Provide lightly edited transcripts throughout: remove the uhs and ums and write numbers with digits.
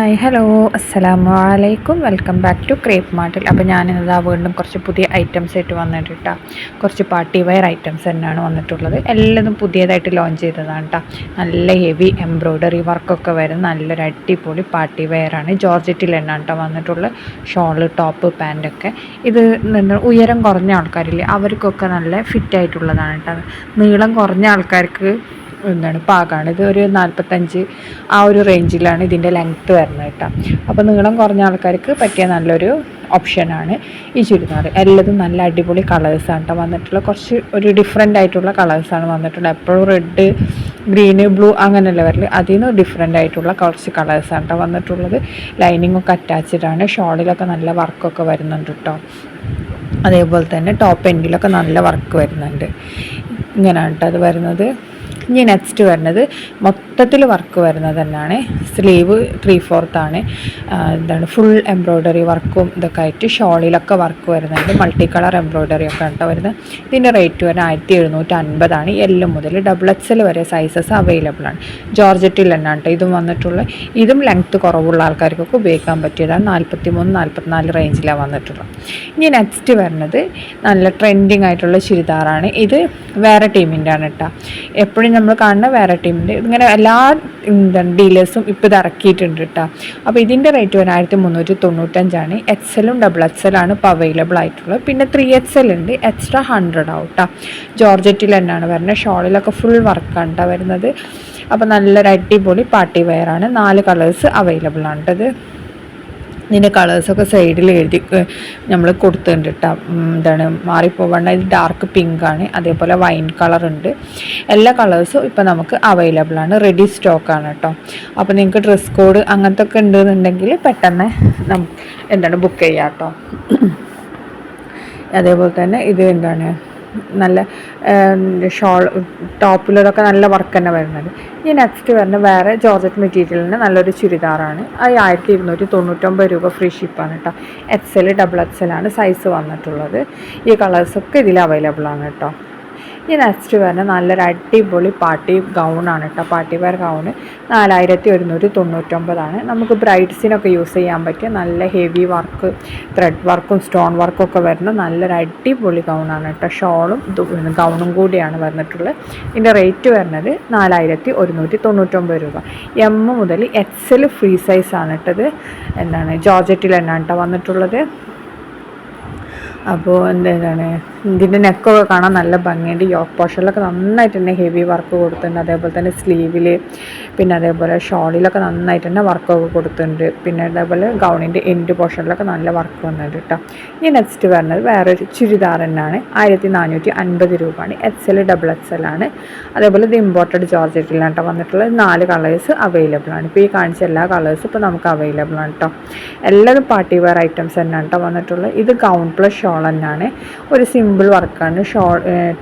Hi hello അസ്സലാമു അലൈക്കും. Welcome back to crepe മാർട്ടിൽ. അപ്പോൾ ഞാനിതാ വീണ്ടും കുറച്ച് പുതിയ ഐറ്റംസ് ആയിട്ട് വന്നിട്ടാ. കുറച്ച് പാർട്ടി വെയർ ഐറ്റംസ് തന്നെയാണ് വന്നിട്ടുള്ളത്. എല്ലാതും പുതിയതായിട്ട് ലോഞ്ച് ചെയ്തതാണ് കേട്ടോ. നല്ല ഹെവി എംബ്രോയ്ഡറി വർക്കൊക്കെ വരുന്ന നല്ലൊരു അടിപൊളി പാർട്ടി വെയറാണ്. ജോർജറ്റിൽ തന്നെയാണ് കേട്ടോ വന്നിട്ടുള്ള ഷോള്, ടോപ്പ്, പാൻറ്റൊക്കെ. ഇത് ഉയരം കുറഞ്ഞ ആൾക്കാരില്ലേ അവർക്കൊക്കെ നല്ല ഫിറ്റായിട്ടുള്ളതാണ് കേട്ടോ. നീളം കുറഞ്ഞ ആൾക്കാർക്ക് പാകമാണ്. ഇത് ഒരു 45 ആ ഒരു റേഞ്ചിലാണ് ഇതിൻ്റെ ലെങ്ത്ത് വരുന്നത് കേട്ടോ. അപ്പോൾ നീളം കുറഞ്ഞ ആൾക്കാർക്ക് പറ്റിയ നല്ലൊരു ഓപ്ഷനാണ് ഈ ചുരിദാർ. എല്ലാതും നല്ല അടിപൊളി കളേഴ്സാണ് കേട്ടോ വന്നിട്ടുള്ളത്. കുറച്ച് ഒരു ഡിഫറെൻ്റ് ആയിട്ടുള്ള കളേഴ്സാണ് വന്നിട്ടുള്ളത്. എപ്പോഴും റെഡ്, ഗ്രീന്, ബ്ലൂ അങ്ങനെയല്ല വരല്. അതിൽ നിന്ന് ഡിഫറെൻ്റ് ആയിട്ടുള്ള കുറച്ച് കളേഴ്സാണ് കേട്ടോ വന്നിട്ടുള്ളത്. ലൈനിങ്ങൊക്കെ അറ്റാച്ച്ഡാണ്. ഷോളിലൊക്കെ നല്ല വർക്കൊക്കെ വരുന്നുണ്ട് കേട്ടോ. അതേപോലെ തന്നെ ടോപ്പ് എൻഡിലൊക്കെ നല്ല വർക്ക് വരുന്നുണ്ട്. ഇങ്ങനെയാണ് കേട്ടോ അത് വരുന്നത്. ഇനി നെക്സ്റ്റ് വരുന്നത് മൊത്തത്തിൽ വർക്ക് വരുന്നത് തന്നെയാണ്. സ്ലീവ് 3/4 ആണ്. ഫുൾ എംബ്രോയ്ഡറി വർക്കും ഇതൊക്കെ ആയിട്ട് ഷോളിലൊക്കെ വർക്ക് വരുന്നുണ്ട്. മൾട്ടി കളർ എംബ്രോയ്ഡറി ഒക്കെ കേട്ടോ വരുന്നത്. ഇതിൻ്റെ റേറ്റ് വരുന്നത് 1750 ആണ്. എല്ലാം മുതൽ XXL വരെ സൈസസ് അവൈലബിൾ ആണ്. ജോർജറ്റിൽ തന്നെയാണ് കേട്ടോ ഇതും വന്നിട്ടുള്ളത്. ഇതും ലെങ്ത്ത് കുറവുള്ള ആൾക്കാർക്കൊക്കെ ഉപയോഗിക്കാൻ പറ്റിയതാണ്. 43-44 റേഞ്ചിലാണ് വന്നിട്ടുള്ളത്. ഇനി നെക്സ്റ്റ് വരുന്നത് നല്ല ട്രെൻഡിങ് ആയിട്ടുള്ള ചുരിദാറാണ്. ഇത് വേറെ ടീമിൻ്റെ ആണ് കേട്ടോ. എപ്പോഴും നമ്മൾ കാണുന്ന വേറെ ടീമിൻ്റെ ഇങ്ങനെ എല്ലാ ഡീലേഴ്സും ഇപ്പോൾ ഇത് ഇറക്കിയിട്ടുണ്ട് കേട്ടോ. അപ്പോൾ ഇതിൻ്റെ റേറ്റ് വരെ 1395 ആണ്. XLഉം XXL ആണ് ഇപ്പോൾ അവൈലബിൾ ആയിട്ടുള്ളത്. പിന്നെ 3XL ഉണ്ട്. എക്സ്ട്രാ 100 ആവും കേട്ടോ. ജോർജറ്റിൽ തന്നെയാണ് വരുന്നത്. ഷോളിലൊക്കെ ഫുൾ വർക്കാണ് കേട്ടോ വരുന്നത്. അപ്പോൾ നല്ലൊരു അടിപൊളി പാർട്ടി വെയറാണ്. 4 കളേഴ്സ് അവൈലബിൾ ആണ് കേട്ടത്. ഇതിൻ്റെ കളേഴ്സൊക്കെ സൈഡിൽ എഴുതി നമ്മൾ കൊടുത്തിട്ടുണ്ട് കേട്ടോ. മാറിപ്പോവണ്ട. ഇത് ഡാർക്ക് പിങ്കാണ്. അതേപോലെ വൈൻ കളറുണ്ട്. എല്ലാ കളേഴ്സും ഇപ്പോൾ നമുക്ക് അവൈലബിൾ ആണ്. റെഡി സ്റ്റോക്കാണ് കേട്ടോ. അപ്പോൾ നിങ്ങൾക്ക് ഡ്രസ് കോഡ് അങ്ങനത്തെ ഒക്കെ ഉണ്ടെന്നുണ്ടെങ്കിൽ പെട്ടെന്ന് ബുക്ക് ചെയ്യാം കേട്ടോ. അതേപോലെ തന്നെ ഇത് നല്ല ഷോൾ ടോപ്പിലതൊക്കെ നല്ല വർക്ക് തന്നെ വരുന്നത്. ഈ നെക്സ്റ്റ് വരുന്ന വേറെ ജോർജറ്റ് മെറ്റീരിയലിന് നല്ലൊരു ചുരിദാറാണ്. അത് 1299 രൂപ ഫ്രീ ഷിപ്പാണ് കേട്ടോ. XL XXL ആണ് സൈസ് വന്നിട്ടുള്ളത്. ഈ കളേഴ്സൊക്കെ ഇതിൽ അവൈലബിൾ ആണ് കേട്ടോ. ഈ നെക്സ്റ്റ് വരുന്ന നല്ലൊരു അടിപൊളി പാർട്ടി ഗൗണാണ് കേട്ടോ. പാർട്ടി വെയർ ഗൗണ് 4199 ആണ്. നമുക്ക് ബ്രൈഡ്സിനൊക്കെ യൂസ് ചെയ്യാൻ പറ്റിയ നല്ല ഹെവി വർക്ക്, ത്രെഡ് വർക്കും സ്റ്റോൺ വർക്കും ഒക്കെ വരുന്ന നല്ലൊരു അടിപൊളി ഗൗണാണ് കേട്ടോ. ഷോളും ഗൗണും കൂടിയാണ് വന്നിട്ടുള്ളത്. ഇതിൻ്റെ റേറ്റ് വരുന്നത് 4199 രൂപ. M മുതൽ XL ഫ്രീ സൈസാണ് കേട്ടത്. ജോർജറ്റിൽ തന്നെയാണ് കേട്ടോ വന്നിട്ടുള്ളത്. അപ്പോൾ ഇതിൻ്റെ നെക്കൊക്കെ കാണാൻ നല്ല ഭംഗിയുണ്ട്. യോക്ക് പോർഷനിലൊക്കെ നന്നായിട്ട് തന്നെ ഹെവി വർക്ക് കൊടുത്തിട്ടുണ്ട്. അതേപോലെ തന്നെ സ്ലീവിൽ, പിന്നെ അതേപോലെ ഷോളിലൊക്കെ നന്നായിട്ട് തന്നെ വർക്കൊക്കെ കൊടുത്തിട്ടുണ്ട്. പിന്നെ അതേപോലെ ഗൗണിൻ്റെ എൻഡ് പോർഷനിലൊക്കെ നല്ല വർക്ക് വന്നിട്ടുണ്ട് കേട്ടോ. ഈ നെക്സ്റ്റ് വരുന്നത് വേറൊരു ചുരിദാർ തന്നെയാണ്. 1450 രൂപയാണ്. XL XXL ആണ്. അതേപോലെ ഇത് ഇമ്പോർട്ടഡ് ജോർജറ്റിലാണ് കേട്ടോ വന്നിട്ടുള്ളത്. 4 കളേഴ്സ് അവൈലബിൾ ആണ്. ഇപ്പോൾ ഈ കാണിച്ച എല്ലാ കളേഴ്സും ഇപ്പോൾ നമുക്ക് അവൈലബിൾ ആണ് കേട്ടോ. എല്ലാതും പാർട്ടി വെയർ ഐറ്റംസ് തന്നെയാണ് കേട്ടോ വന്നിട്ടുള്ളത്. ഇത് ഗൗൺ പ്ലസ് ഷോൾ തന്നെയാണ്. ഒരു സിമ്പിൾ വർക്കാണ്.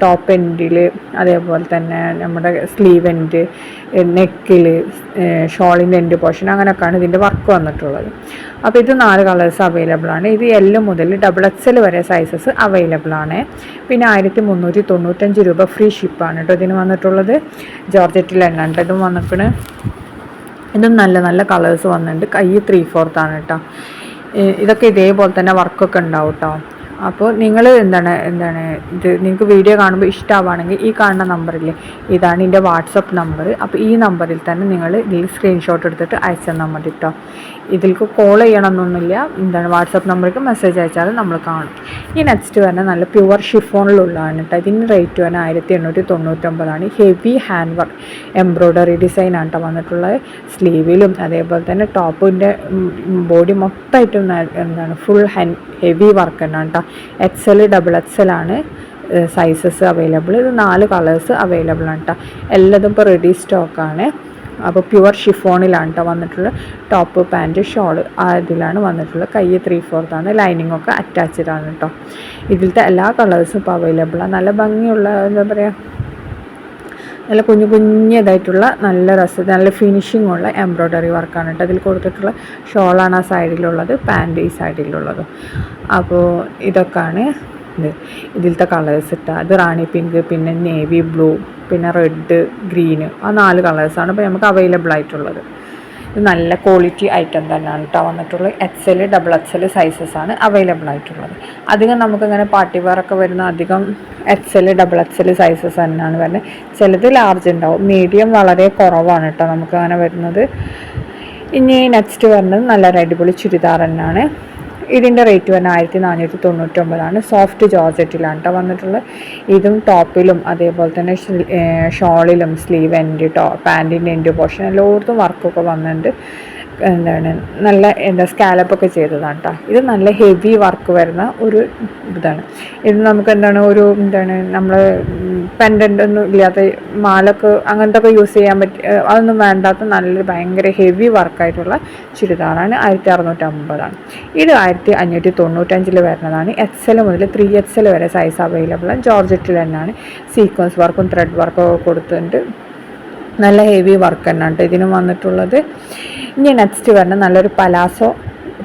ടോപ്പ് എൻഡിൽ, അതേപോലെ തന്നെ നമ്മുടെ സ്ലീവ് എൻഡ്, നെക്കിൽ, ഷോളിൻ്റെ എൻഡ് പോർഷൻ അങ്ങനെയൊക്കെയാണ് ഇതിൻ്റെ വർക്ക് വന്നിട്ടുള്ളത്. അപ്പോൾ ഇത് 4 കളേഴ്സ് അവൈലബിൾ ആണ്. ഇത് L മുതൽ XXL വരെ സൈസസ് അവൈലബിൾ ആണ്. പിന്നെ 1395 രൂപ ഫ്രീ ഷിപ്പാണ് കേട്ടോ ഇതിന് വന്നിട്ടുള്ളത്. ജോർജറ്റിൽ തന്നെയാണ് കേട്ടോ ഇതും വന്നിട്ട്. ഇതും നല്ല നല്ല കളേഴ്സ് വന്നിട്ടുണ്ട്. കൈ 3/4 ആണ് കേട്ടോ. ഇതൊക്കെ ഇതേപോലെ തന്നെ വർക്കൊക്കെ ഉണ്ടാവും കേട്ടോ. അപ്പോൾ നിങ്ങൾ ഇത് നിങ്ങൾക്ക് വീഡിയോ കാണുമ്പോൾ ഇഷ്ടമാവുകയാണെങ്കിൽ ഈ കാണുന്ന നമ്പറില്ലേ, ഇതാണ് എൻ്റെ വാട്സപ്പ് നമ്പർ. അപ്പോൾ ഈ നമ്പറിൽ തന്നെ നിങ്ങൾ ഇതിൽ സ്ക്രീൻഷോട്ട് എടുത്തിട്ട് അയച്ചു തന്നാൽ മതി കേട്ടോ. ഇതിലേക്ക് കോൾ ചെയ്യണമെന്നൊന്നുമില്ല. വാട്സപ്പ് നമ്പർക്ക് മെസ്സേജ് അയച്ചാൽ നമ്മൾ കാണും. ഈ നെക്സ്റ്റ് വരുന്നത് നല്ല പ്യുവർ ഷിഫോണിലുള്ളതാണ് കേട്ടോ. ഇതിന് റേറ്റ് വരുന്നത് 1899 ആണ്. ഹെവി ഹാൻഡ് വർക്ക് എംബ്രോയ്ഡറി ഡിസൈനാണ് കേട്ടോ വന്നിട്ടുള്ളത്. സ്ലീവിലും അതേപോലെ തന്നെ ടോപ്പിൻ്റെ ബോഡി മൊത്തമായിട്ടും ഫുൾ ഹെവി വർക്ക് തന്നെയാണ് കേട്ടോ. XL XXL ആണ് സൈസസ് അവൈലബിൾ. ഇത് 4 കളേഴ്സ് അവൈലബിൾ ആണ് കേട്ടോ. എല്ലാതും ഇപ്പോൾ റെഡി സ്റ്റോക്കാണ്. അപ്പോൾ പ്യുവർ ഷിഫോണിലാണ് കേട്ടോ വന്നിട്ടുള്ളത്. ടോപ്പ്, പാൻറ്റ്, ഷോള് ഇതിലാണ് വന്നിട്ടുള്ളത്. കൈ 3/4 ആണ്. ലൈനിങ്ങൊക്കെ അറ്റാച്ച്ഡ് ആണ് കേട്ടോ. ഇതിലത്തെ എല്ലാ കളേഴ്സും ഇപ്പോൾ അവൈലബിളാണ്. നല്ല ഭംഗിയുള്ള നല്ല കുഞ്ഞതായിട്ടുള്ള നല്ല നല്ല ഫിനിഷിംഗ് ഉള്ള എംബ്രോയ്ഡറി വർക്കാണ് കേട്ടോ അതിൽ കൊടുത്തിട്ടുള്ള. ഷോളാണ് ആ സൈഡിലുള്ളത്, പാൻറ്റ് ഈ സൈഡിലുള്ളത്. അപ്പോൾ ഇതൊക്കെയാണ് ഇതിലത്തെ കളേഴ്സ് ഇട്ടാൽ. അത് റാണി പിങ്ക്, പിന്നെ നേവി ബ്ലൂ, പിന്നെ റെഡ്, ഗ്രീന്, ആ 4 കളേഴ്സാണ് ഇപ്പോൾ നമുക്ക് അവൈലബിൾ ആയിട്ടുള്ളത്. ഇത് നല്ല ക്വാളിറ്റി ഐറ്റം തന്നെയാണ് കേട്ടോ വന്നിട്ടുള്ളത്. XL XXL സൈസസ് ആണ് അവൈലബിൾ ആയിട്ടുള്ളത്. അധികം നമുക്കിങ്ങനെ പാർട്ടി വെയറൊക്കെ വരുന്ന അധികം XL XXL സൈസസ് തന്നെയാണ് വരുന്നത്. ചിലത് ലാർജ് ഉണ്ടാവും, മീഡിയം വളരെ കുറവാണ് കേട്ടോ നമുക്കങ്ങനെ വരുന്നത്. ഇനി നെക്സ്റ്റ് വരുന്നത് നല്ലൊരു അടിപൊളി ചുരിദാർ തന്നെയാണ്. ഇതിൻ്റെ റേറ്റ് വരുന്നത് 1499. സോഫ്റ്റ് ജോർജറ്റിലാണ് കേട്ടോ വന്നിട്ടുള്ളത്. ഇതും ടോപ്പിലും അതേപോലെ തന്നെ ഷോളിലും സ്ലീവ് എൻഡ് പാൻറ്റിൻ്റെ എൻഡ് പോർഷൻ എല്ലായിടത്തും വർക്കൊക്കെ വന്നിട്ടുണ്ട്. നല്ല സ്കാലപ്പൊക്കെ ചെയ്തതാണ് കേട്ടോ. ഇത് നല്ല ഹെവി വർക്ക് വരുന്ന ഒരു ഇതാണ്. ഇത് നമുക്ക് നമ്മൾ പെൻഡൻ്റ് ഒന്നും ഇല്ലാത്ത മാലൊക്കെ അങ്ങനത്തെ ഒക്കെ യൂസ് ചെയ്യാൻ പറ്റിയ അതൊന്നും വേണ്ടാത്ത നല്ല ഭയങ്കര ഹെവി വർക്കായിട്ടുള്ള ചുരിദാറാണ്. 1650. ഇത് 1595 വരുന്നതാണ്. XL മുതൽ 3XL വരെ സൈസ് അവൈലബിൾ ആണ്. ജോർജറ്റിൽ തന്നെയാണ്. സീക്വൻസ് വർക്കും ത്രെഡ് വർക്കും ഒക്കെ കൊടുത്തിട്ടുണ്ട്. നല്ല ഹെവി വർക്ക് തന്നെയാണ് കേട്ടോ ഇതിനും വന്നിട്ടുള്ളത്. ഇനി നെക്സ്റ്റ് വരുന്നത് നല്ലൊരു പലാസോ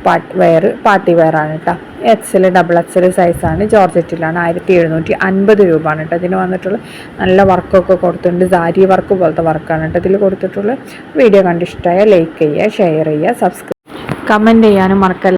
പാർട്ടി വെയറാണ് കേട്ടോ. XL XXL സൈസാണ്. ജോർജറ്റിലാണ്. 1750 രൂപയാണ് കേട്ടോ ഇതിന് വന്നിട്ടുള്ളത്. നല്ല വർക്കൊക്കെ കൊടുത്തിട്ടുണ്ട്. സാരി വർക്ക് പോലത്തെ വർക്കാണ് കേട്ടോ ഇതിൽ കൊടുത്തിട്ടുള്ളത്. വീഡിയോ കണ്ടിഷ്ടമായ ലൈക്ക് ചെയ്യുക, ഷെയർ ചെയ്യുക, സബ്സ്ക്രൈബ്, കമൻറ്റ് ചെയ്യാനും മറക്കല്ല.